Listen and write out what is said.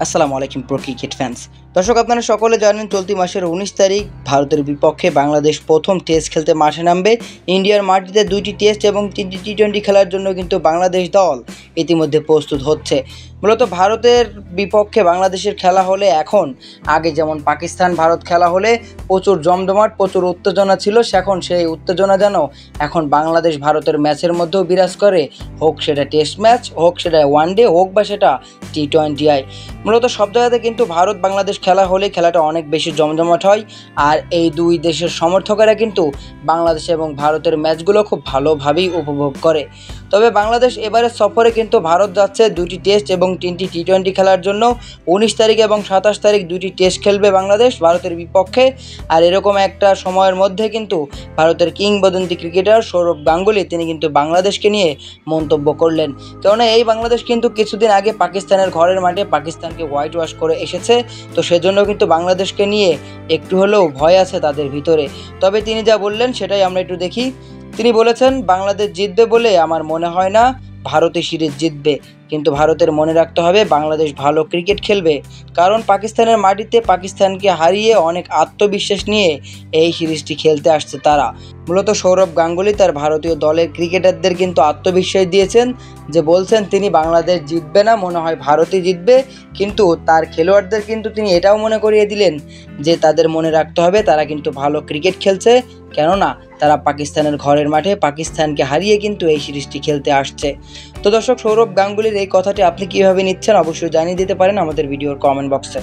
আসসালামু আলাইকুম pro cricket fans. দর্শক, আপনারা সকলে জানেন চলতি মাসের 19 তারিখ ভারতের বিপক্ষে বাংলাদেশ প্রথম টেস্ট খেলতে মাঠে নামবে। ইন্ডিয়ার মাটিতে 2টি টেস্ট এবং 3টি টি-20 খেলার জন্য কিন্তু বাংলাদেশ দল ইতিমধ্যে প্রস্তুত হচ্ছে। মূলত ভারতের বিপক্ষে বাংলাদেশের খেলা হলে এখন আগে যেমন পাকিস্তান ভারত খেলা হলে প্রচুর জমজমাট প্রচুর উত্তেজনা ছিল, এখন সেই উত্তেজনা যেন এখন বাংলাদেশ ভারতের ম্যাচের মধ্যেও বিরাজ করে, হোক সেটা টেস্ট ম্যাচ, হোক সেটা ওয়ানডে, হোক বা সেটা টি-20। মূলত সব জায়গাতে কিন্তু ভারত বাংলাদেশ খেলা হলে খেলাটা অনেক বেশি জমজমাট হয়। আর এই দুই দেশের সমর্থকেরা কিন্তু বাংলাদেশ এবং ভারতের ম্যাচগুলো খুব ভালোভাবেই উপভোগ করে। তবে বাংলাদেশ এবারের সফরে কিন্তু ভারত যাচ্ছে 2টি টেস্ট এবং 3টি টি-20 খেলার জন্য। 19 তারিখ এবং 27 তারিখ 2টি টেস্ট খেলবে বাংলাদেশ ভারতের বিপক্ষে। আর এরকম একটা সময়ের মধ্যে কিন্তু ভারতের কিংবদন্তি ক্রিকেটার সৌরভ গাঙ্গুলি তিনি কিন্তু বাংলাদেশকে নিয়ে মন্তব্য করলেন। কেননা এই বাংলাদেশ কিন্তু কিছুদিন আগে পাকিস্তানের ঘরের মাঠে পাকিস্তানকে হোয়াইট ওয়াশ করে এসেছে, তো সেজন্য কিন্তু বাংলাদেশকে নিয়ে একটু হলেও ভয় আছে তাদের ভিতরে। তবে তিনি যা বললেন সেটাই আমরা একটু দেখি। তিনি বলেছেন, বাংলাদেশ জিতবে বলে আমার মনে হয় না ভারতে সিরিজ জিতবে, কিন্তু ভারতের মনে রাখতে হবে বাংলাদেশ ভালো ক্রিকেট খেলবে, কারণ পাকিস্তানের মাটিতে পাকিস্তানকে হারিয়ে অনেক আত্মবিশ্বাস নিয়ে এই সিরিজটি খেলতে আসছে তারা। মূলত সৌরভ গাঙ্গুলি তার ভারতীয় দলের ক্রিকেটারদের কিন্তু আত্মবিশ্বাস দিয়েছেন, যে বলছেন তিনি বাংলাদেশ জিতবে না, মনে হয় ভারতই জিতবে। কিন্তু তার খেলোয়াড়দের কিন্তু তিনি এটাও মনে করিয়ে দিলেন যে তাদের মনে রাখতে হবে তারা কিন্তু ভালো ক্রিকেট খেলছে, কেননা তারা পাকিস্তানের ঘরের মাঠে পাকিস্তানকে হারিয়ে কিন্তু এই সিরিজটি খেলতে আসছে। তো দর্শক, সৌরভ গাঙ্গুলির এই কথাটি আপনি কীভাবে নিচ্ছেন অবশ্যই জানিয়ে দিতে পারেন আমাদের ভিডিওর কমেন্ট বক্সে।